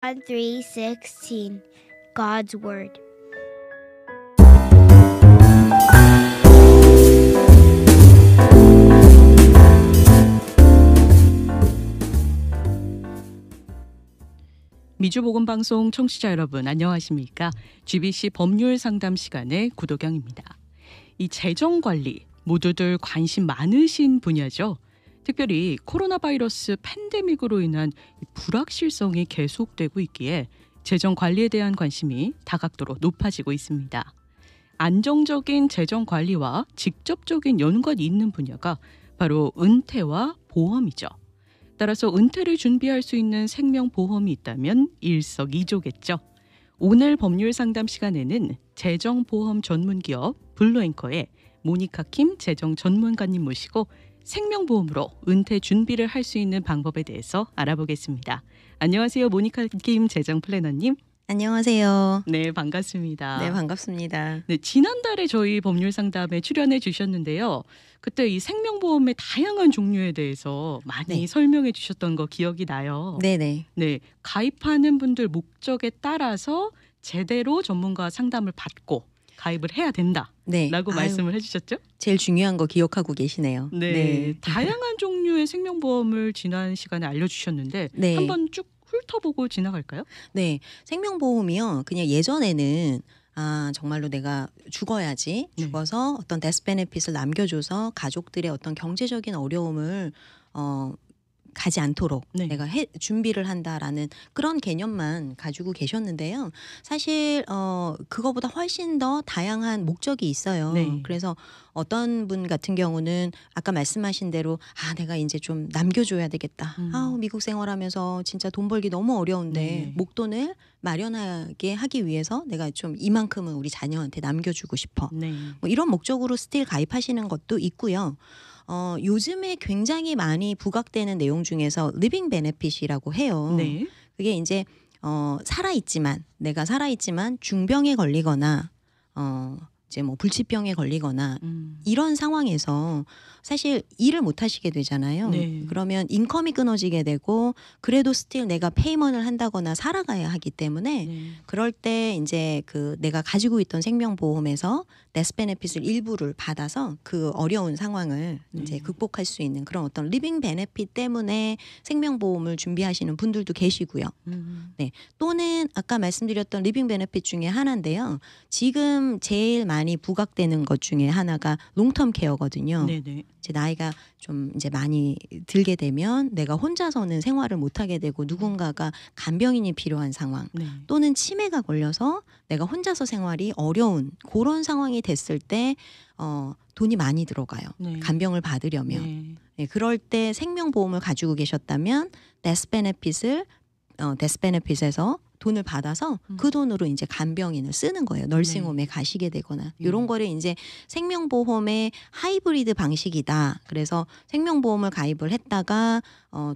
John 3:16, God's Word. 미주복음방송 청취자 여러분 안녕하십니까? GBC 법률 상담 시간의 구도경입니다. 이 재정관리 모두들 관심 많으신 분야죠. 특별히 코로나 바이러스 팬데믹으로 인한 불확실성이 계속되고 있기에 재정관리에 대한 관심이 다각도로 높아지고 있습니다. 안정적인 재정관리와 직접적인 연관이 있는 분야가 바로 은퇴와 보험이죠. 따라서 은퇴를 준비할 수 있는 생명보험이 있다면 일석이조겠죠. 오늘 법률 상담 시간에는 재정보험 전문기업 블루앵커의 모니카 킴 재정 전문가님 모시고 생명보험으로 은퇴 준비를 할 수 있는 방법에 대해서 알아보겠습니다. 안녕하세요. 모니카 킴 재정 플래너님. 안녕하세요. 네, 반갑습니다. 네, 반갑습니다. 네, 지난달에 저희 법률 상담에 출연해 주셨는데요. 그때 이 생명보험의 다양한 종류에 대해서 많이 설명해 주셨던 거 기억이 나요. 네네. 네, 가입하는 분들 목적에 따라서 제대로 전문가 상담을 받고 가입을 해야 된다. 네. 라고 말씀을 해주셨죠? 제일 중요한 거 기억하고 계시네요. 네, 다양한 종류의 생명보험을 지난 시간에 알려주셨는데 네. 한번 쭉 훑어보고 지나갈까요? 네, 생명보험이요. 그냥 예전에는 정말로 내가 죽어야지, 죽어서 어떤 데스 베네핏을 남겨줘서 가족들의 어떤 경제적인 어려움을 가지 않도록 내가 준비를 한다라는 그런 개념만 가지고 계셨는데요. 사실 그거보다 훨씬 더 다양한 목적이 있어요. 그래서 어떤 분 같은 경우는 아까 말씀하신 대로 내가 이제 좀 남겨줘야 되겠다. 미국 생활하면서 진짜 돈 벌기 너무 어려운데 목돈을 마련하게 하기 위해서 내가 좀 이만큼은 우리 자녀한테 남겨주고 싶어. 뭐 이런 목적으로 스틸 가입하시는 것도 있고요. 요즘에 굉장히 많이 부각되는 내용 중에서 리빙 베네핏이라고 해요. 그게 이제 내가 살아있지만 중병에 걸리거나 이제 뭐 불치병에 걸리거나 이런 상황에서 사실 일을 못 하시게 되잖아요. 그러면 인컴이 끊어지게 되고 그래도 스틸 내가 페이먼을 한다거나 살아가야 하기 때문에 그럴 때 이제 그 내가 가지고 있던 생명보험에서 데스 베네핏을 일부를 받아서 그 어려운 상황을 이제 극복할 수 있는 그런 어떤 리빙 베네핏 때문에 생명보험을 준비하시는 분들도 계시고요. 네, 또는 아까 말씀드렸던 리빙 베네핏 중에 하나인데요. 지금 제일 많이 부각되는 것 중에 하나가 롱텀 케어거든요. 제 나이가 좀 이제 많이 들게 되면 내가 혼자서는 생활을 못하게 되고 누군가가 간병인이 필요한 상황 또는 치매가 걸려서 내가 혼자서 생활이 어려운 그런 상황이 됐을 때 돈이 많이 들어가요. 간병을 받으려면. 그럴 때 생명보험을 가지고 계셨다면 데스 베네핏에서 돈을 받아서 그 돈으로 이제 간병인을 쓰는 거예요. 널싱홈에 가시게 되거나 이런 거를 이제 생명보험의 하이브리드 방식이다. 그래서 생명보험을 가입을 했다가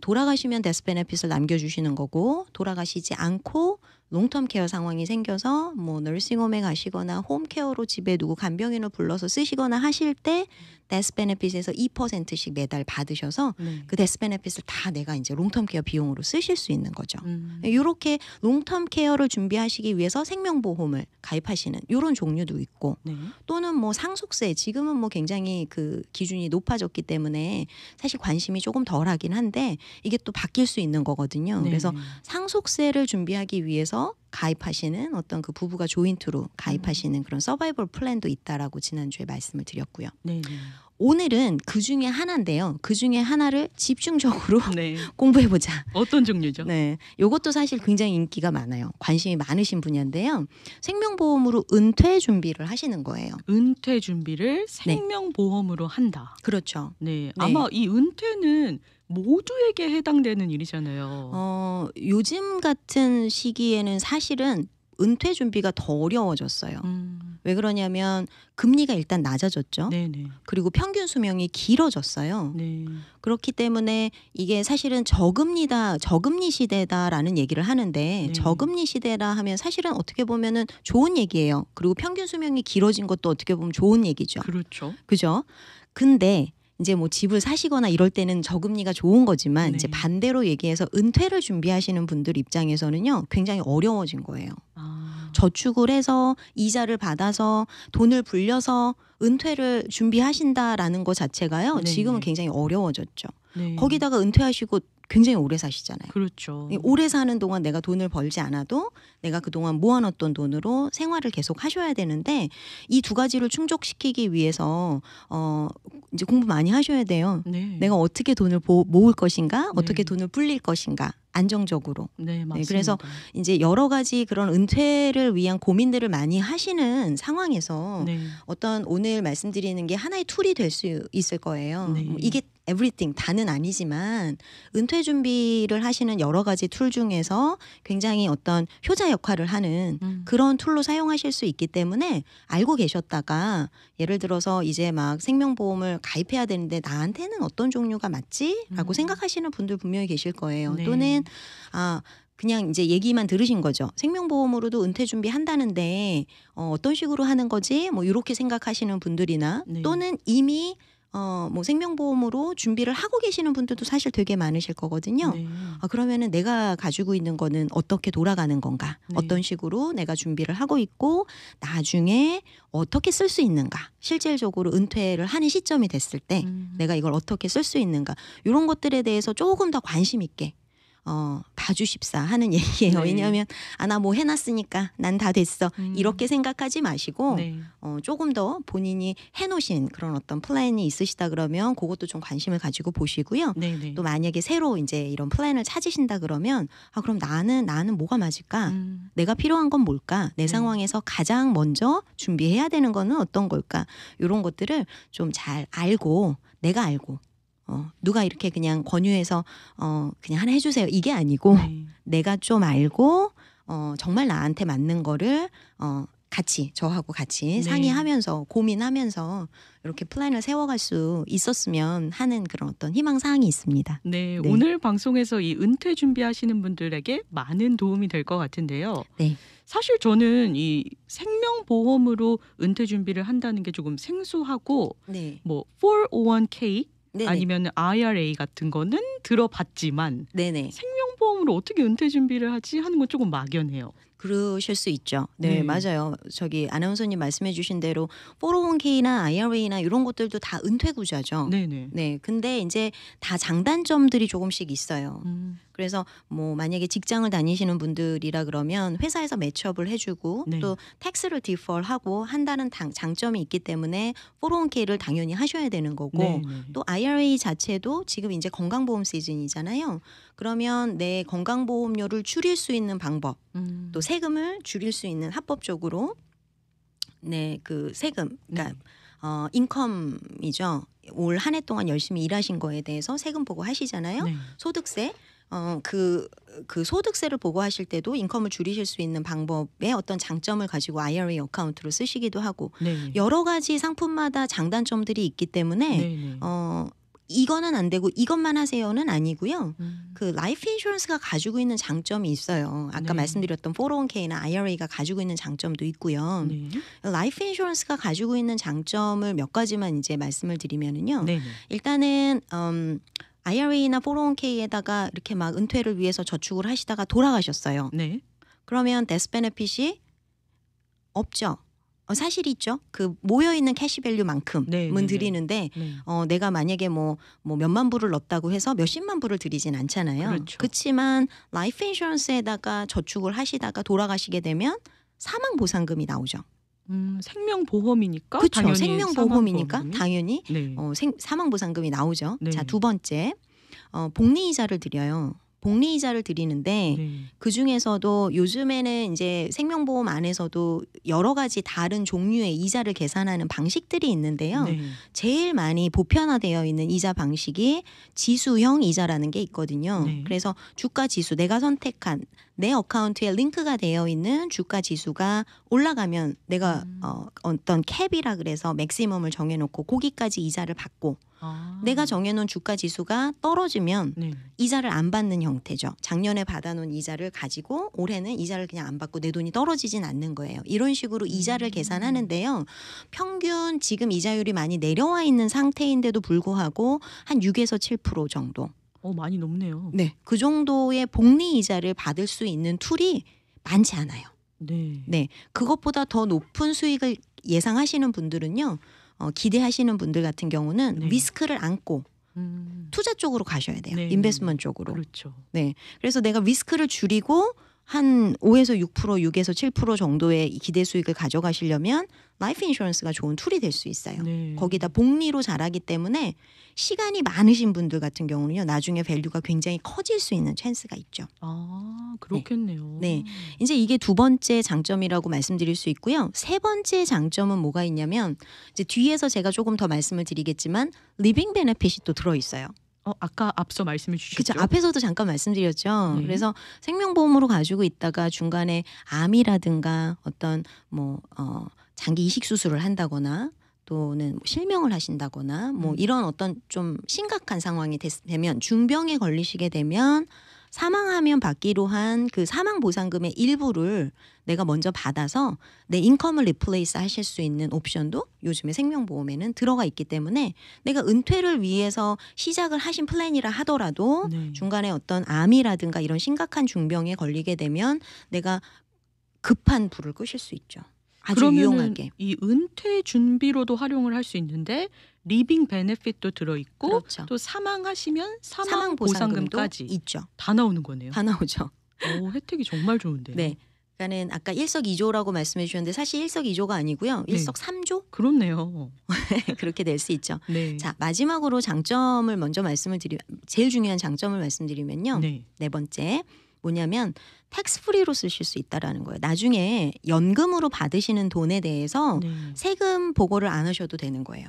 돌아가시면 데스 베네핏을 남겨주시는 거고 돌아가시지 않고 롱텀 케어 상황이 생겨서 뭐 널싱홈에 가시거나 홈케어로 집에 누구 간병인을 불러서 쓰시거나 하실 때 데스 베네핏에서 2%씩 매달 받으셔서 그 데스 베네핏을 다 내가 이제 롱텀 케어 비용으로 쓰실 수 있는 거죠. 이렇게 롱텀 케어를 준비하시기 위해서 생명보험을 가입하시는 이런 종류도 있고 또는 뭐 상속세 지금은 뭐 굉장히 그 기준이 높아졌기 때문에 사실 관심이 조금 덜하긴 한데 이게 또 바뀔 수 있는 거거든요. 그래서 상속세를 준비하기 위해서 가입하시는 어떤 그 부부가 조인트로 가입하시는 그런 서바이벌 플랜도 있다라고 지난주에 말씀을 드렸고요. 오늘은 그 중에 하나인데요. 그 중에 하나를 집중적으로 공부해보자. 어떤 종류죠? 네, 이것도 사실 굉장히 인기가 많아요. 관심이 많으신 분야인데요. 생명보험으로 은퇴 준비를 하시는 거예요. 은퇴 준비를 생명보험으로 한다. 그렇죠. 아마 이 은퇴는 모두에게 해당되는 일이잖아요. 요즘 같은 시기에는 사실은 은퇴 준비가 더 어려워졌어요. 왜 그러냐면 금리가 일단 낮아졌죠. 그리고 평균 수명이 길어졌어요. 그렇기 때문에 이게 사실은 저금리 시대다라는 얘기를 하는데 저금리 시대라 하면 사실은 어떻게 보면은 좋은 얘기예요. 그리고 평균 수명이 길어진 것도 어떻게 보면 좋은 얘기죠. 그렇죠. 그죠? 근데 이제 뭐 집을 사시거나 이럴 때는 저금리가 좋은 거지만 네. 이제 반대로 얘기해서 은퇴를 준비하시는 분들 입장에서는요 굉장히 어려워진 거예요. 저축을 해서 이자를 받아서 돈을 불려서 은퇴를 준비하신다라는 것 자체가요 네. 지금은 굉장히 어려워졌죠. 네. 거기다가 은퇴하시고 굉장히 오래 사시잖아요. 그렇죠. 오래 사는 동안 내가 돈을 벌지 않아도 내가 그동안 모아놨던 돈으로 생활을 계속 하셔야 되는데 이 두 가지를 충족시키기 위해서 이제 공부 많이 하셔야 돼요. 네. 내가 어떻게 돈을 모을 것인가, 네. 어떻게 돈을 불릴 것인가, 안정적으로. 네, 맞습니다. 그래서 이제 여러 가지 그런 은퇴를 위한 고민들을 많이 하시는 상황에서 네. 어떤 오늘 말씀드리는 게 하나의 툴이 될 수 있을 거예요. 네. 뭐 이게 everything 다는 아니지만 은퇴 준비를 하시는 여러 가지 툴 중에서 굉장히 어떤 효자 역할을 하는 그런 툴로 사용하실 수 있기 때문에 알고 계셨다가 예를 들어서 이제 막 생명보험을 가입해야 되는데 나한테는 어떤 종류가 맞지? 라고 생각하시는 분들 분명히 계실 거예요. 네. 또는 그냥 이제 얘기만 들으신 거죠. 생명보험으로도 은퇴 준비한다는데 어떤 식으로 하는 거지? 뭐 이렇게 생각하시는 분들이나 네. 또는 이미 뭐 생명보험으로 준비를 하고 계시는 분들도 사실 되게 많으실 거거든요. 네. 그러면은 내가 가지고 있는 거는 어떻게 돌아가는 건가? 네. 어떤 식으로 내가 준비를 하고 있고 나중에 어떻게 쓸 수 있는가? 실질적으로 은퇴를 하는 시점이 됐을 때 내가 이걸 어떻게 쓸 수 있는가? 이런 것들에 대해서 조금 더 관심 있게 봐주십사 하는 얘기예요. 네. 왜냐하면 나 뭐 해놨으니까 난 다 됐어 이렇게 생각하지 마시고 네. 조금 더 본인이 해놓으신 그런 어떤 플랜이 있으시다 그러면 그것도 좀 관심을 가지고 보시고요. 네. 네. 또 만약에 새로 이제 이런 플랜을 찾으신다 그러면 그럼 나는 뭐가 맞을까? 내가 필요한 건 뭘까? 내 네. 상황에서 가장 먼저 준비해야 되는 거는 어떤 걸까? 이런 것들을 좀 잘 알고 내가 알고 누가 이렇게 그냥 권유해서 그냥 하나 해주세요 이게 아니고 네. 내가 좀 알고 정말 나한테 맞는 거를 저하고 같이 네. 상의하면서 고민하면서 이렇게 플랜을 세워갈 수 있었으면 하는 그런 어떤 희망사항이 있습니다. 네, 네. 오늘 방송에서 이 은퇴 준비하시는 분들에게 많은 도움이 될 것 같은데요. 네. 사실 저는 이 생명보험으로 은퇴 준비를 한다는 게 조금 생소하고 네. 뭐 401k 네네. 아니면 IRA 같은 거는 들어봤지만 네네. 생명보험으로 어떻게 은퇴 준비를 하지 하는 건 조금 막연해요. 그러실 수 있죠. 네, 네. 맞아요. 저기 아나운서님 말씀해 주신 대로 401k나 IRA나 이런 것들도 다 은퇴 구자죠. 네네. 네, 근데 이제 다 장단점들이 조금씩 있어요. 그래서 뭐 만약에 직장을 다니시는 분들이라 그러면 회사에서 매치업을 해주고 네. 또 텍스를 디펄하고 한다는 장점이 있기 때문에 401k를 당연히 하셔야 되는 거고 네. 또 IRA 자체도 지금 이제 건강보험 시즌이잖아요. 그러면 내 건강보험료를 줄일 수 있는 방법 또 세금을 줄일 수 있는 합법적으로 그 세금 그러니까 인컴이죠. 올 한 해 동안 열심히 일하신 거에 대해서 세금 보고하시잖아요. 네. 소득세 그 소득세를 보고하실 때도 인컴을 줄이실 수 있는 방법의 어떤 장점을 가지고 IRA 어카운트로 쓰시기도 하고 네. 여러 가지 상품마다 장단점들이 있기 때문에 네. 이거는 안 되고 이것만 하세요는 아니고요. 그 라이프 인슈런스가 가지고 있는 장점이 있어요. 아까 네. 말씀드렸던 401k나 IRA가 가지고 있는 장점도 있고요. 네. 라이프 인슈런스가 가지고 있는 장점을 몇 가지만 이제 말씀을 드리면은요. 네. 일단은 IRA나 401k에다가 이렇게 막 은퇴를 위해서 저축을 하시다가 돌아가셨어요. 네. 그러면 데스 베네핏이 없죠. 사실 있죠. 그 모여 있는 캐시밸류만큼은 네, 네, 네. 드리는데 네. 내가 만약에 뭐 몇만 불을 넣었다고 해서 몇십만 불을 드리진 않잖아요. 그렇죠. 그렇지만 라이프 인슈런스에다가 저축을 하시다가 돌아가시게 되면 사망 보상금이 나오죠. 생명보험이니까 그렇죠. 당연히 생명보험이니까 사망보험금이. 당연히 네. 사망 보상금이 나오죠. 네. 자, 두 번째 복리이자를 드려요. 복리이자를 드리는데 네. 그 중에서도 요즘에는 이제 생명보험 안에서도 여러 가지 다른 종류의 이자를 계산하는 방식들이 있는데요. 네. 제일 많이 보편화되어 있는 이자 방식이 지수형 이자라는 게 있거든요. 네. 그래서 주가 지수, 내가 선택한 내 어카운트에 링크가 되어 있는 주가 지수가 올라가면 내가 어떤 캡이라 그래서 맥시멈을 정해놓고 거기까지 이자를 받고 내가 정해놓은 주가 지수가 떨어지면 네. 이자를 안 받는 형태죠. 작년에 받아놓은 이자를 가지고 올해는 이자를 그냥 안 받고 내 돈이 떨어지진 않는 거예요. 이런 식으로 이자를 계산하는데요. 평균 지금 이자율이 많이 내려와 있는 상태인데도 불구하고 한 6에서 7% 정도. 많이 높네요. 네, 그 정도의 복리 이자를 받을 수 있는 툴이 많지 않아요. 네. 네, 그것보다 더 높은 수익을 예상하시는 분들은요. 기대하시는 분들 같은 경우는 네. 리스크를 안고 투자 쪽으로 가셔야 돼요. 네. 인베스트먼트 쪽으로. 그렇죠. 네. 그래서 내가 리스크를 줄이고 한 5에서 6%, 6에서 7% 정도의 기대 수익을 가져가시려면 라이프 인슈런스가 좋은 툴이 될 수 있어요. 네. 거기다 복리로 자라기 때문에 시간이 많으신 분들 같은 경우는요. 나중에 밸류가 굉장히 커질 수 있는 찬스가 있죠. 그렇겠네요. 네. 이제 이게 두 번째 장점이라고 말씀드릴 수 있고요. 세 번째 장점은 뭐가 있냐면 이제 뒤에서 제가 조금 더 말씀을 드리겠지만 리빙 베네핏이 또 들어 있어요. 아까 앞서 말씀해 주셨죠. 그렇죠. 앞에서도 잠깐 말씀드렸죠. 네. 그래서 생명보험으로 가지고 있다가 중간에 암이라든가 어떤 장기 이식 수술을 한다거나 또는 실명을 하신다거나 이런 어떤 좀 심각한 상황이 되면 중병에 걸리시게 되면 사망하면 받기로 한 그 사망 보상금의 일부를 내가 먼저 받아서 내 인컴을 리플레이스 하실 수 있는 옵션도 요즘에 생명보험에는 들어가 있기 때문에 내가 은퇴를 위해서 시작을 하신 플랜이라 하더라도 네. 중간에 어떤 암이라든가 이런 심각한 중병에 걸리게 되면 내가 급한 불을 끄실 수 있죠. 아주 그러면은 유용하게. 이 은퇴 준비로도 활용을 할 수 있는데 리빙 베네핏도 들어 있고 그렇죠. 또 사망하시면 사망 사망 보상금도 보상금까지 있죠. 다 나오는 거네요. 다 나오죠. 혜택이 정말 좋은데요. 네. 그러니까는 아까 일석이조라고 말씀해 주셨는데 사실 일석이조가 아니고요. 네. 일석삼조 그렇네요. 그렇게 될 수 있죠. 네. 자, 마지막으로 장점을 먼저 제일 중요한 장점을 말씀드리면요. 네. 네 번째 뭐냐면 텍스 프리로 쓰실 수 있다라는 거예요. 나중에 연금으로 받으시는 돈에 대해서 네. 세금 보고를 안 하셔도 되는 거예요.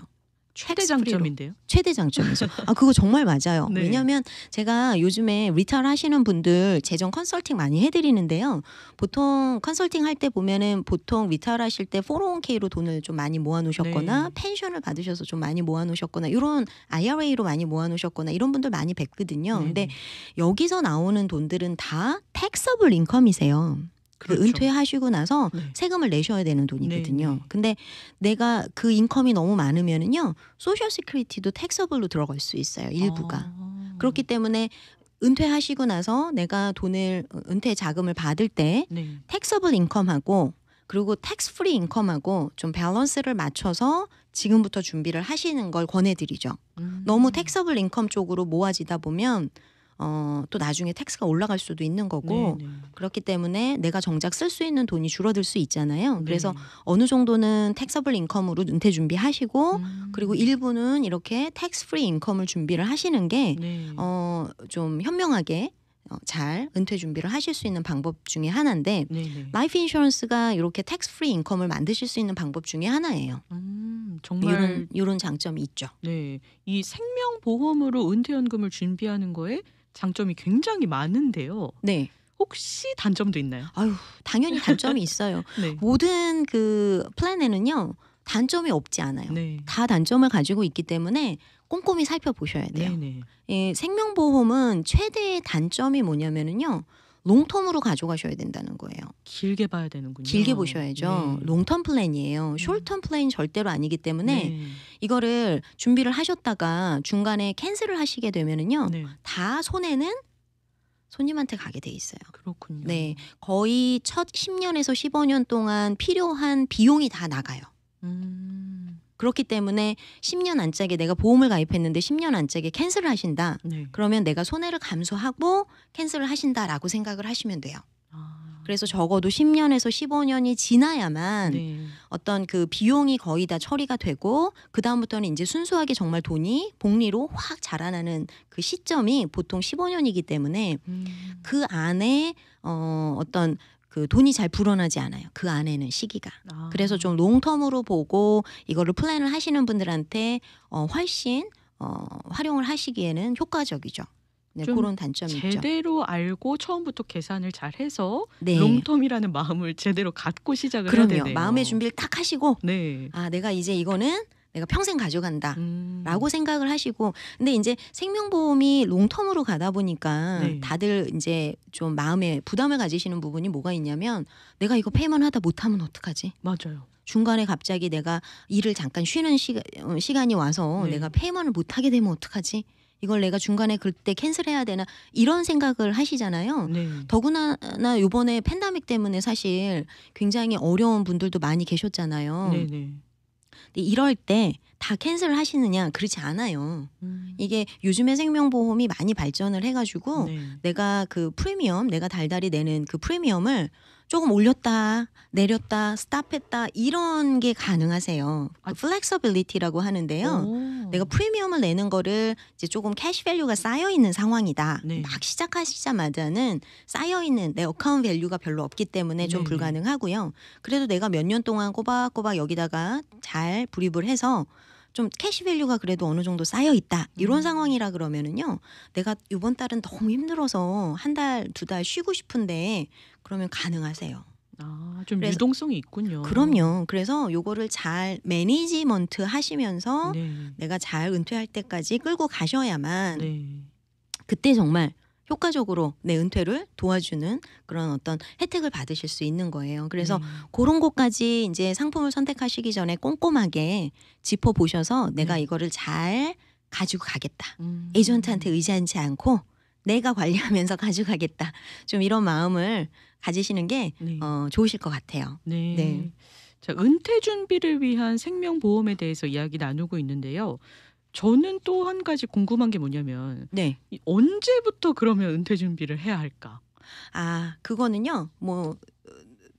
최대 텍스 프리로. 장점인데요. 최대 장점이죠. 그거 정말 맞아요. 네. 왜냐하면 제가 요즘에 리타일 하시는 분들 재정 컨설팅 많이 해드리는데요. 보통 컨설팅 할 때 보면은 보통 리타일 하실 때 401k로 돈을 좀 많이 모아놓으셨거나 네. 펜션을 받으셔서 좀 많이 모아놓으셨거나 이런 IRA로 많이 모아놓으셨거나 이런 분들 많이 뵙거든요. 네. 근데 여기서 나오는 돈들은 다 택서블 인컴이세요. 그렇죠. 은퇴하시고 나서 네. 세금을 내셔야 되는 돈이거든요. 네, 네. 근데 내가 그 인컴이 너무 많으면은요, 소셜 시큐리티도 텍서블로 들어갈 수 있어요. 일부가. 그렇기 때문에 은퇴하시고 나서 내가 돈을 은퇴 자금을 받을 때 네. 텍서블 인컴하고 그리고 텍스 프리 인컴하고 좀 밸런스를 맞춰서 지금부터 준비를 하시는 걸 권해드리죠. 너무 텍서블 인컴 쪽으로 모아지다 보면 또 나중에 텍스가 올라갈 수도 있는 거고 네, 네. 그렇기 때문에 내가 정작 쓸 수 있는 돈이 줄어들 수 있잖아요. 네. 그래서 어느 정도는 텍서블 인컴으로 은퇴 준비하시고 그리고 일부는 이렇게 텍스 프리 인컴을 준비를 하시는 게 네. 좀 현명하게 잘 은퇴 준비를 하실 수 있는 방법 중에 하나인데 네, 네. 라이프 인슈런스가 이렇게 텍스 프리 인컴을 만드실 수 있는 방법 중에 하나예요. 정말 이런 장점이 있죠. 네. 이 생명보험으로 은퇴연금을 준비하는 거에 장점이 굉장히 많은데요. 네. 혹시 단점도 있나요? 아유, 당연히 단점이 있어요. 네. 모든 그 플랜에는요. 단점이 없지 않아요. 네. 다 단점을 가지고 있기 때문에 꼼꼼히 살펴보셔야 돼요. 네, 네. 예, 생명보험은 최대의 단점이 뭐냐면은요. 롱텀으로 가져가셔야 된다는 거예요. 길게 봐야 되는군요. 길게 보셔야죠. 네. 롱텀 플랜이에요. 숄텀 플랜 절대로 아니기 때문에 네. 이거를 준비를 하셨다가 중간에 캔슬을 하시게 되면은요. 네. 다 손해는 손님한테 가게 돼 있어요. 그렇군요. 네, 거의 첫 10년에서 15년 동안 필요한 비용이 다 나가요. 그렇기 때문에 10년 안짝에 내가 보험을 가입했는데 10년 안짝에 캔슬을 하신다. 네. 그러면 내가 손해를 감수하고 캔슬을 하신다라고 생각을 하시면 돼요. 그래서 적어도 10년에서 15년이 지나야만 네. 어떤 그 비용이 거의 다 처리가 되고 그 다음부터는 이제 순수하게 정말 돈이 복리로 확 자라나는 그 시점이 보통 15년이기 때문에 그 안에 어떤 그 돈이 잘 불어나지 않아요. 그 안에는 시기가. 그래서 좀 롱텀으로 보고 이거를 플랜을 하시는 분들한테 훨씬 활용을 하시기에는 효과적이죠. 네, 좀 그런 단점이 있죠. 제대로 알고 처음부터 계산을 잘 해서 네. 롱텀이라는 마음을 제대로 갖고 시작을 해야 그럼요. 되네요. 마음의 준비를 딱 하시고 네. 내가 이제 이거는 내가 평생 가져간다. 라고 생각을 하시고 근데 이제 생명보험이 롱텀으로 가다 보니까 네. 다들 이제 좀 마음에 부담을 가지시는 부분이 뭐가 있냐면 내가 이거 페이먼 하다 못하면 어떡하지? 맞아요. 중간에 갑자기 내가 일을 잠깐 쉬는 시간이 와서 네. 내가 페이먼을 못하게 되면 어떡하지? 이걸 내가 중간에 그때 캔슬해야 되나 이런 생각을 하시잖아요. 네. 더구나 이번에 팬데믹 때문에 사실 굉장히 어려운 분들도 많이 계셨잖아요. 네네. 근데 이럴 때 다 캔슬을 하시느냐? 그렇지 않아요. 이게 요즘에 생명보험이 많이 발전을 해가지고 네. 내가 그 프리미엄 내가 달달이 내는 그 프리미엄을 조금 올렸다 내렸다 스탑했다 이런 게 가능하세요. 그 플렉서빌리티라고 하는데요. 오. 내가 프리미엄을 내는 거를 이제 조금 캐시 밸류가 쌓여 있는 상황이다. 네. 막 시작하시자마자는 쌓여 있는 내 어카운트 밸류가 별로 없기 때문에 좀 네네. 불가능하고요. 그래도 내가 몇 년 동안 꼬박꼬박 여기다가 잘 불입을 해서 좀 캐시 밸류가 그래도 어느 정도 쌓여 있다. 이런 상황이라 그러면은요. 내가 이번 달은 너무 힘들어서 한 달, 두 달 쉬고 싶은데 그러면 가능하세요. 아, 좀 그래서- 유동성이 있군요. 그럼요. 그래서 요거를 잘 매니지먼트 하시면서 네. 내가 잘 은퇴할 때까지 끌고 가셔야만 네. 그때 정말 효과적으로 내 은퇴를 도와주는 그런 어떤 혜택을 받으실 수 있는 거예요. 그래서 네. 그런 것까지 이제 상품을 선택하시기 전에 꼼꼼하게 짚어보셔서 내가 네. 이거를 잘 가지고 가겠다. 음. 에이전트한테 의지하지 않고 내가 관리하면서 가져가겠다. 좀 이런 마음을 가지시는 게 네. 좋으실 것 같아요. 네. 네. 자, 은퇴 준비를 위한 생명보험에 대해서 이야기 나누고 있는데요. 저는 또 한 가지 궁금한 게 뭐냐면 네. 언제부터 그러면 은퇴 준비를 해야 할까? 아, 그거는요. 뭐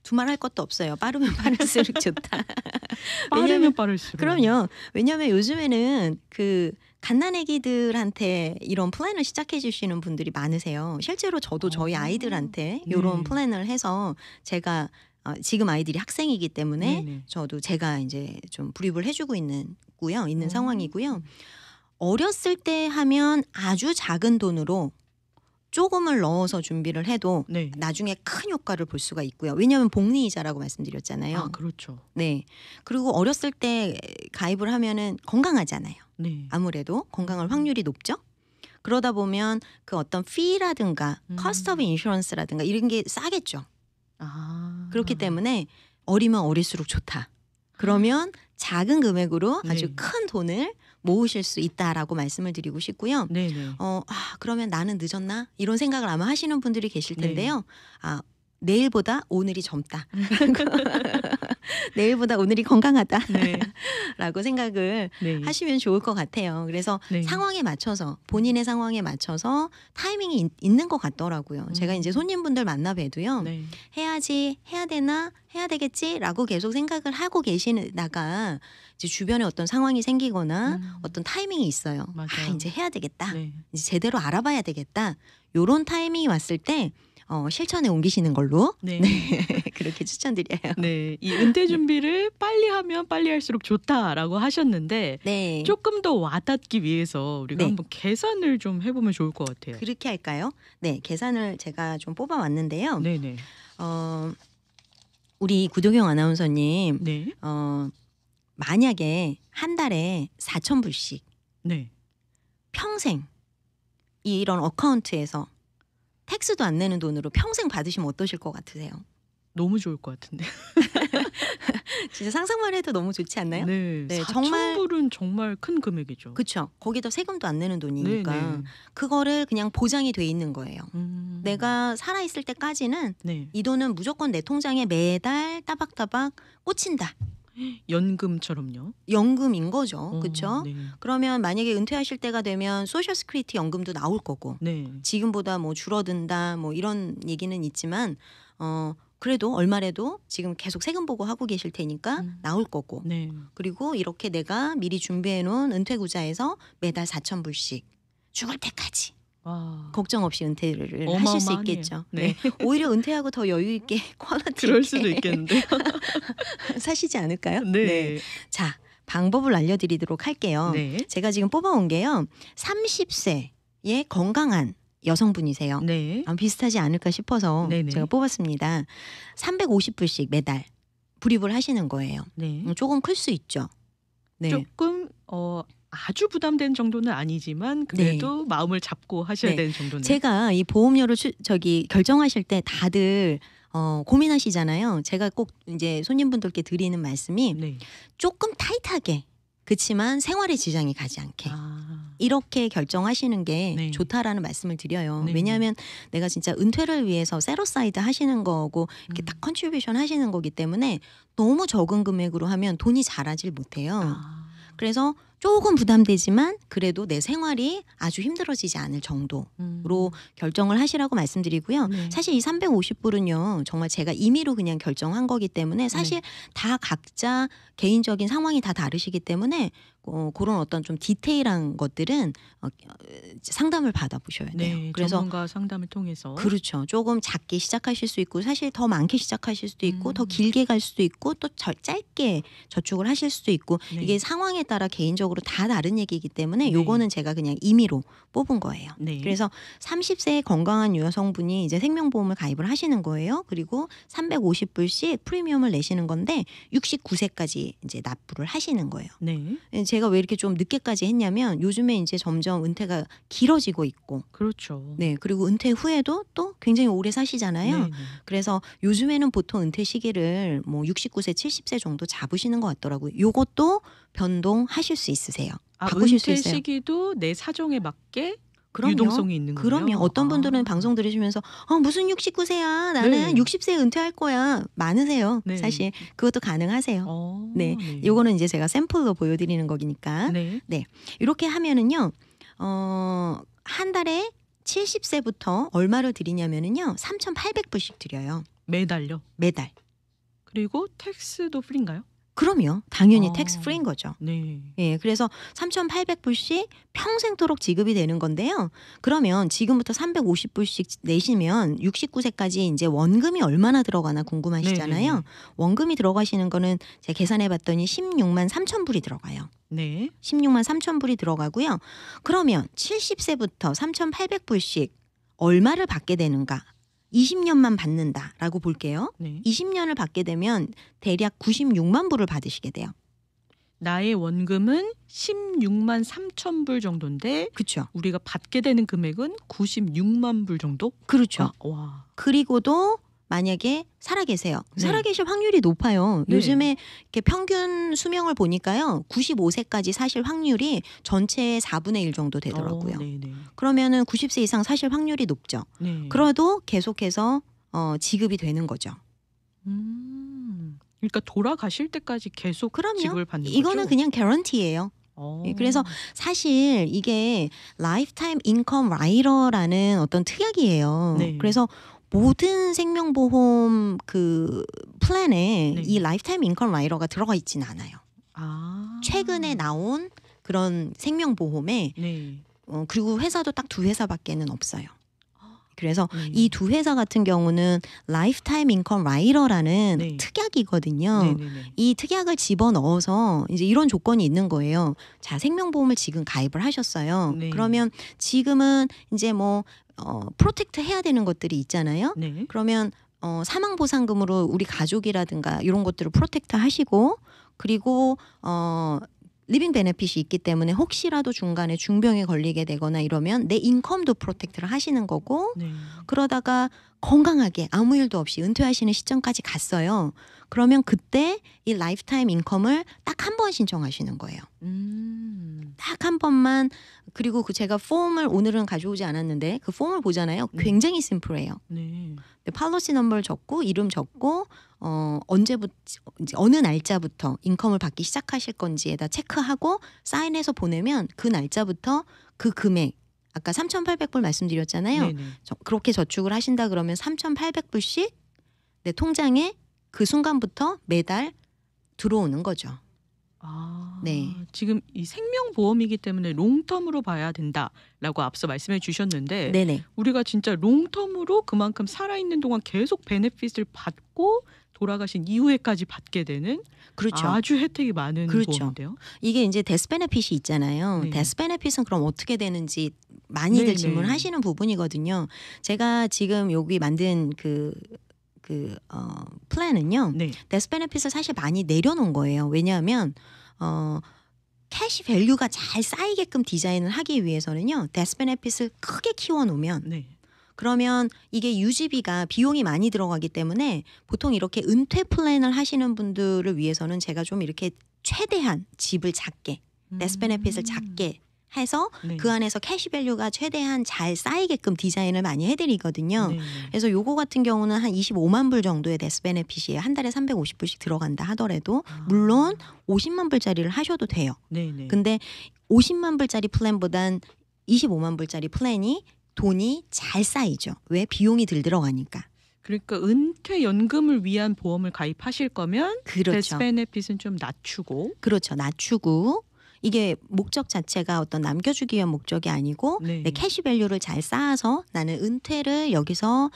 두말할 것도 없어요. 빠르면 빠를수록 좋다. 빠르면 빠를수록. 그럼요. 왜냐하면 요즘에는 그 갓난아기들한테 이런 플랜을 시작해 주시는 분들이 많으세요. 실제로 저도 저희 아이들한테 이런 네. 플랜을 해서 제가 지금 아이들이 학생이기 때문에 네네. 저도 제가 이제 좀 불입을 해주고 있는 어. 상황이고요. 어렸을 때 하면 아주 작은 돈으로 조금을 넣어서 준비를 해도 네. 나중에 큰 효과를 볼 수가 있고요. 왜냐하면 복리이자라고 말씀드렸잖아요. 아, 그렇죠. 네. 그리고 어렸을 때 가입을 하면은 건강하잖아요. 네. 아무래도 건강할 확률이 높죠. 그러다 보면 그 어떤 fee라든가 cost of insurance라든가 이런 게 싸겠죠. 아. 그렇기 때문에 어리면 어릴수록 좋다. 그러면 작은 금액으로 아주 네. 큰 돈을 모으실 수 있다라고 말씀을 드리고 싶고요. 네네. 그러면 나는 늦었나? 이런 생각을 아마 하시는 분들이 계실 네. 텐데요. 내일보다 오늘이 젊다. 내일보다 오늘이 건강하다. 네. 라고 생각을 네. 하시면 좋을 것 같아요. 그래서 네. 상황에 맞춰서 본인의 상황에 맞춰서 타이밍이 있는 것 같더라고요. 제가 이제 손님분들 만나 뵈도요. 네. 해야지, 해야 되나, 해야 되겠지라고 계속 생각을 하고 계시다가 이제 주변에 어떤 상황이 생기거나 어떤 타이밍이 있어요. 맞아요. 이제 해야 되겠다. 네. 이제 제대로 알아봐야 되겠다. 요런 타이밍이 왔을 때 실천에 옮기시는 걸로 네. 그렇게 추천드려요. 네. 이 은퇴 준비를 빨리 하면 빨리 할수록 좋다라고 하셨는데 네. 조금 더 와닿기 위해서 우리가 네. 한번 계산을 좀 해보면 좋을 것 같아요. 그렇게 할까요? 네, 계산을 제가 좀 뽑아왔는데요. 네네. 우리 구도경 아나운서님, 네. 만약에 한 달에 4,000불씩 네. 평생 이런 어카운트에서 텍스도 안 내는 돈으로 평생 받으시면 어떠실 것 같으세요? 너무 좋을 것 같은데. 진짜 상상만 해도 너무 좋지 않나요? 네. 네, 4,000불은 정말 큰 금액이죠. 그렇죠. 거기다 세금도 안 내는 돈이니까 네네. 그거를 그냥 보장이 돼 있는 거예요. 내가 살아 있을 때까지는 네. 이 돈은 무조건 내 통장에 매달 따박따박 꽂힌다. 연금처럼요. 연금인 거죠. 그렇죠? 네. 그러면 만약에 은퇴하실 때가 되면 소셜 스크리티 연금도 나올 거고 네. 지금보다 뭐 줄어든다 뭐 이런 얘기는 있지만 그래도 얼마라도 지금 계속 세금 보고 하고 계실 테니까 나올 거고 네. 그리고 이렇게 내가 미리 준비해 놓은 은퇴구자에서 매달 4,000불씩 죽을 때까지 와. 걱정 없이 은퇴를 하실 수 어마어마하네요. 있겠죠. 네. 오히려 은퇴하고 더 여유 있게 퀄리티 그럴 있게 수도 있겠는데요. 사시지 않을까요? 네. 자, 방법을 알려드리도록 할게요. 네. 제가 지금 뽑아온 게요. 30세의 건강한 여성분이세요. 네. 아마 비슷하지 않을까 싶어서 네네. 제가 뽑았습니다. 350불씩 매달 불입을 하시는 거예요. 네. 조금 클 수 있죠. 네. 조금 아주 부담된 정도는 아니지만 그래도 마음을 잡고 하셔야 네. 되는 정도네요. 제가 이 보험료를 결정하실 때 다들 고민하시잖아요. 제가 꼭 이제 손님분들께 드리는 말씀이 네. 조금 타이트하게 그치만 생활에 지장이 가지 않게 이렇게 결정하시는 게 네. 좋다라는 말씀을 드려요. 네. 왜냐하면 내가 진짜 은퇴를 위해서 세로사이드 하시는 거고 이렇게 딱 컨트리뷰션 하시는 거기 때문에 너무 적은 금액으로 하면 돈이 자라질 못해요. 그래서 조금 부담되지만 그래도 내 생활이 아주 힘들어지지 않을 정도로 결정을 하시라고 말씀드리고요. 네. 사실 이 350불은요. 정말 제가 임의로 그냥 결정한 거기 때문에 사실 다 각자 개인적인 상황이 다 다르시기 때문에 그런 어떤 좀 디테일한 것들은 상담을 받아보셔야 돼요. 네, 그래서 전문가 상담을 통해서 그렇죠. 조금 작게 시작하실 수 있고 사실 더 많게 시작하실 수도 있고 더 길게 갈 수도 있고 또 짧게 저축을 하실 수도 있고 네. 이게 상황에 따라 개인적으로 다 다른 얘기이기 때문에 네. 요거는 제가 그냥 임의로 뽑은 거예요. 네. 그래서 30세의 건강한 여성분이 이제 생명보험을 가입을 하시는 거예요. 그리고 350불씩 프리미엄을 내시는 건데 69세까지 이제 납부를 하시는 거예요. 네. 제가 왜 이렇게 좀 늦게까지 했냐면 요즘에 이제 점점 은퇴가 길어지고 있고 그렇죠. 네, 그리고 은퇴 후에도 또 굉장히 오래 사시잖아요. 네, 네. 그래서 요즘에는 보통 은퇴 시기를 뭐 69세, 70세 정도 잡으시는 것 같더라고요. 요것도 변동하실 수 있으세요. 바꾸실 수 은퇴 있어요. 시기도 내 사정에 맞게 그럼요. 유동성이 있는 거예요. 그럼요. 어떤 분들은 방송 들으시면서 무슨 69세야. 나는 네. 60세에 은퇴할 거야. 많으세요. 네. 사실 그것도 가능하세요. 네, 요거는 이제 제가 샘플로 보여드리는 거니까. 네. 이렇게 하면은요. 한 달에 70세부터 얼마를 드리냐면은요. 3,800불씩 드려요. 매달요. 매달. 그리고 텍스도 프리인가요? 그럼요. 당연히 아. 텍스 프리인 거죠. 네. 예, 그래서 3,800불씩 평생도록 지급이 되는 건데요. 그러면 지금부터 350불씩 내시면 69세까지 이제 원금이 얼마나 들어가나 궁금하시잖아요. 네네네. 원금이 들어가시는 거는 제가 계산해 봤더니 16만 3천 불이 들어가요. 네. 16만 3천 불이 들어가고요. 그러면 70세부터 3,800불씩 얼마를 받게 되는가? 20년만 받는다라고 볼게요. 네. 20년을 받게 되면 대략 96만 불을 받으시게 돼요. 나의 원금은 16만 3천 불 정도인데 그렇죠. 우리가 받게 되는 금액은 96만 불 정도? 그렇죠. 와. 그리고도 만약에 살아계세요. 네. 살아계실 확률이 높아요. 네. 요즘에 이렇게 평균 수명을 보니까요. 95세까지 사실 확률이 전체의 4분의 1 정도 되더라고요. 네네. 그러면은 90세 이상 사실 확률이 높죠. 네. 그래도 계속해서 지급이 되는 거죠. 그러니까 돌아가실 때까지 계속 그럼요. 지급을 받는 거죠? 이거는 그냥 개런티예요. 예, 그래서 사실 이게 라이프타임 인컴 라이더라는 어떤 특약이에요. 네. 그래서 모든 생명보험 그 플랜에 네. 이 라이프타임 인컴 라이더가 들어가 있지는 않아요. 최근에 나온 그런 생명보험에 네. 그리고 회사도 딱 2회사밖에는 없어요. 그래서 네. 이 2회사 같은 경우는 라이프타임 인컴 라이더라는 네. 특약이거든요. 네네네. 이 특약을 집어넣어서 이제 이런 조건이 있는 거예요. 자, 생명보험을 지금 가입을 하셨어요. 네. 그러면 지금은 이제 뭐 프로텍트 해야 되는 것들이 있잖아요. 네. 그러면 사망보상금으로 우리 가족이라든가 이런 것들을 프로텍트 하시고 그리고 리빙 베네핏이 있기 때문에 혹시라도 중간에 중병에 걸리게 되거나 이러면 내 인컴도 프로텍트를 하시는 거고 네. 그러다가 건강하게 아무 일도 없이 은퇴하시는 시점까지 갔어요. 그러면 그때 이 라이프타임 인컴을 딱 한 번 신청하시는 거예요. 딱 한 번만. 그리고 제가 폼을 오늘은 가져오지 않았는데 그 폼을 보잖아요. 굉장히 심플해요. 네. 팔로시 넘버를 적고 이름 적고 언제부터 이제 어느 날짜부터 인컴을 받기 시작하실 건지에다 체크하고 사인해서 보내면 그 날짜부터 그 금액 아까 3,800불 말씀드렸잖아요. 네네. 그렇게 저축을 하신다 그러면 3,800불씩 내 통장에 그 순간부터 매달 들어오는 거죠. 네. 지금 이 생명보험이기 때문에 롱텀으로 봐야 된다라고 앞서 말씀해 주셨는데 네네. 우리가 진짜 롱텀으로 그만큼 살아있는 동안 계속 베네핏을 받고 돌아가신 이후에까지 받게 되는 그렇죠. 아주 혜택이 많은 그렇죠. 보험인데요. 이게 이제 데스 베네핏이 있잖아요. 네. 데스 베네핏은 그럼 어떻게 되는지 많이들 네네. 질문하시는 부분이거든요. 제가 지금 여기 만든 플랜은요. 네. 데스 베네핏을 사실 많이 내려놓은 거예요. 왜냐하면 캐시 밸류가 잘 쌓이게끔 디자인을 하기 위해서는요. 데스 베네핏을 크게 키워놓으면 네. 그러면 이게 유지비가 비용이 많이 들어가기 때문에 보통 이렇게 은퇴 플랜을 하시는 분들을 위해서는 제가 좀 이렇게 최대한 집을 작게 데스 베네핏을 작게 해서 네. 그 안에서 캐시 밸류가 최대한 잘 쌓이게끔 디자인을 많이 해드리거든요. 네. 그래서 요거 같은 경우는 한 25만 불 정도의 데스 베네핏이에요. 한 달에 350불씩 들어간다 하더라도 물론 50만 불짜리를 하셔도 돼요. 네. 네. 근데 50만 불짜리 플랜보단 25만 불짜리 플랜이 돈이 잘 쌓이죠. 왜? 비용이 들 들어가니까. 그러니까 은퇴 연금을 위한 보험을 가입하실 거면 그렇죠. 데스 베네핏은 좀 낮추고 그렇죠. 낮추고 이게 목적 자체가 어떤 남겨주기 위한 목적이 아니고 네. 내 캐시 밸류를 잘 쌓아서 나는 은퇴를 여기서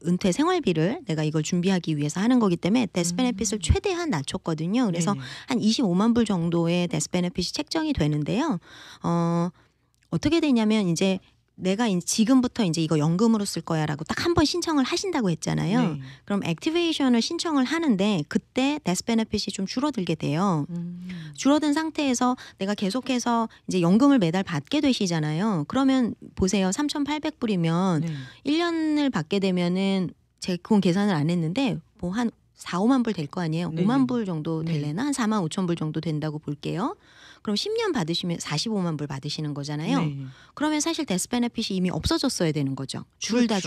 은퇴 생활비를 내가 이걸 준비하기 위해서 하는 거기 때문에 데스 베네핏을 최대한 낮췄거든요. 그래서 네네. 한 25만 불 정도의 데스 베네핏이 책정이 되는데요. 어떻게 되냐면 이제 내가 지금부터 이제 이거 연금으로 쓸 거야라고 딱 한 번 신청을 하신다고 했잖아요. 네. 그럼 액티베이션을 신청을 하는데 그때 데스 베네핏이 좀 줄어들게 돼요. 줄어든 상태에서 내가 계속해서 이제 연금을 매달 받게 되시잖아요. 그러면 보세요. 3,800불이면 네. 1년을 받게 되면은 제가 그건 계산을 안 했는데 뭐 한 4, 5만 불 될 거 아니에요. 네네. 5만 불 정도 네. 될래나? 한 4만 5천 불 정도 된다고 볼게요. 그럼 10년 받으시면 45만 불 받으시는 거잖아요. 네. 그러면 사실 데스 베네핏이 이미 없어졌어야 되는 거죠. 줄다.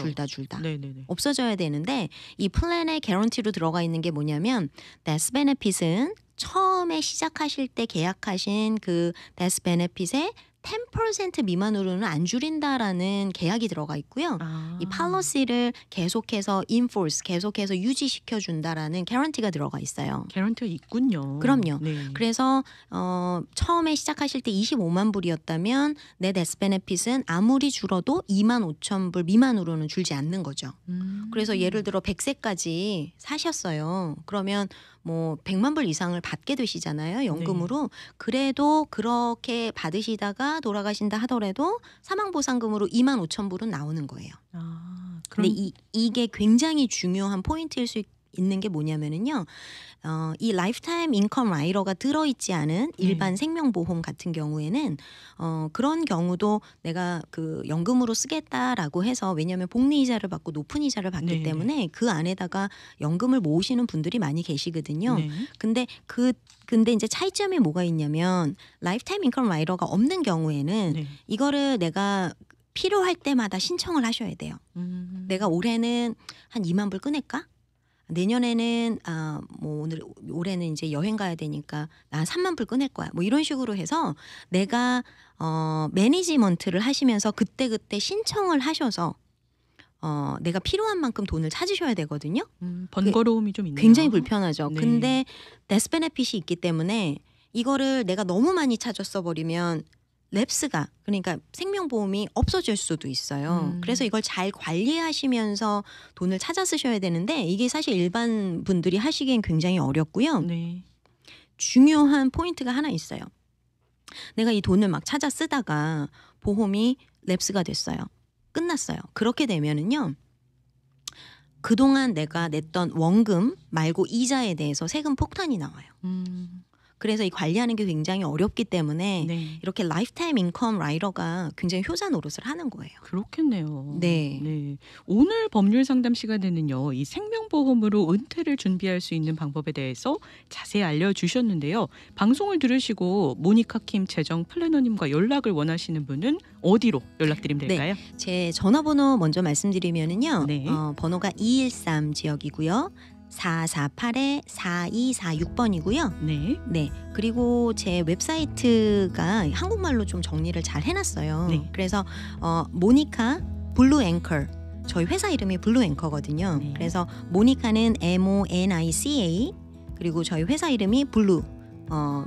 네네네. 없어져야 되는데 이 플랜의 개런티로 들어가 있는 게 뭐냐면 데스 베네핏은 처음에 시작하실 때 계약하신 그 데스 베네핏의 10% 미만으로는 안 줄인다라는 계약이 들어가 있고요. 이 팔러시를 계속해서 인포스, 계속해서 유지시켜 준다라는 개런티가 들어가 있어요. 개런티가 있군요. 그럼요. 네. 그래서 처음에 시작하실 때 25만 불이었다면 내 데스 베네핏은 아무리 줄어도 2만 5천 불 미만으로는 줄지 않는 거죠. 그래서 예를 들어 100세까지 사셨어요. 그러면 뭐 100만 불 이상을 받게 되시잖아요. 연금으로. 그래도 그렇게 받으시다가 돌아가신다 하더라도 사망보상금으로 2만 5천 불은 나오는 거예요. 그럼 근데 이게 굉장히 중요한 포인트일 수 있는 게 뭐냐면은요. 이 라이프타임 인컴 라이더가 들어있지 않은 일반 생명보험 같은 경우에는 그런 경우도 내가 그 연금으로 쓰겠다라고 해서 왜냐하면 복리이자를 받고 높은 이자를 받기 네. 때문에 그 안에다가 연금을 모으시는 분들이 많이 계시거든요. 네. 근데 이제 차이점이 뭐가 있냐면 라이프타임 인컴 라이더가 없는 경우에는 네. 이거를 이거를 내가 필요할 때마다 신청을 하셔야 돼요. 내가 올해는 한 2만 불 꺼낼까? 내년에는 뭐 올해는 이제 여행 가야 되니까 나 3만 불 꺼낼 거야. 뭐 이런 식으로 해서 내가 매니지먼트를 하시면서 그때그때 신청을 하셔서 내가 필요한 만큼 돈을 찾으셔야 되거든요. 번거로움이 좀 있네요. 굉장히 불편하죠. 네. 근데 데스 베네핏이 있기 때문에 이거를 내가 너무 많이 찾았어 버리면 랩스가 그러니까 생명보험이 없어질 수도 있어요. 그래서 이걸 잘 관리하시면서 돈을 찾아 쓰셔야 되는데 이게 사실 일반 분들이 하시기엔 굉장히 어렵고요. 네. 중요한 포인트가 하나 있어요. 내가 이 돈을 막 찾아 쓰다가 보험이 랩스가 됐어요. 끝났어요. 그렇게 되면은요. 그동안 내가 냈던 원금 말고 이자에 대해서 세금 폭탄이 나와요. 그래서 이 관리하는 게 굉장히 어렵기 때문에 네. 이렇게 라이프타임 인컴 라이더가 굉장히 효자 노릇을 하는 거예요. 그렇겠네요. 네. 오늘 법률 상담 시간에는요. 이 생명보험으로 은퇴를 준비할 수 있는 방법에 대해서 자세히 알려주셨는데요. 방송을 들으시고 모니카 킴 재정 플래너님과 연락을 원하시는 분은 어디로 연락드리면 될까요? 제 전화번호 먼저 말씀드리면은요. 네. 번호가 213 지역이고요. 448-4246번이고요. 네. 네. 그리고 제 웹사이트가 한국말로 좀 정리를 잘 해놨어요. 네. 그래서 모니카 블루 앵커 저희 회사 이름이 블루 앵커거든요. 네. 그래서 모니카는 MONICA 그리고 저희 회사 이름이 블루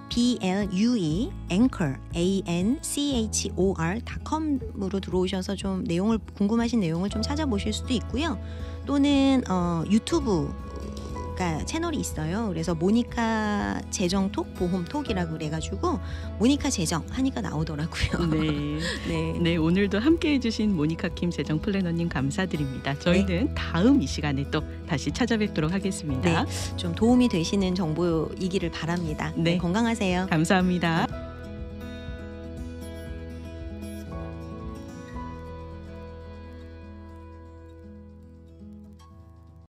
BLUE anchor ANCHOR.com으로 들어오셔서 좀 내용을 궁금하신 내용을 좀 찾아보실 수도 있고요. 또는 유튜브가 채널이 있어요. 그래서 모니카 재정톡 보험톡이라고 그래가지고 모니카 재정 하니까 나오더라고요. 네. 네. 네, 오늘도 함께해 주신 모니카 킴 재정 플래너님 감사드립니다. 저희는 다음 이 시간에 또 다시 찾아뵙도록 하겠습니다. 좀 도움이 되시는 정보이기를 바랍니다. 네. 건강하세요. 감사합니다.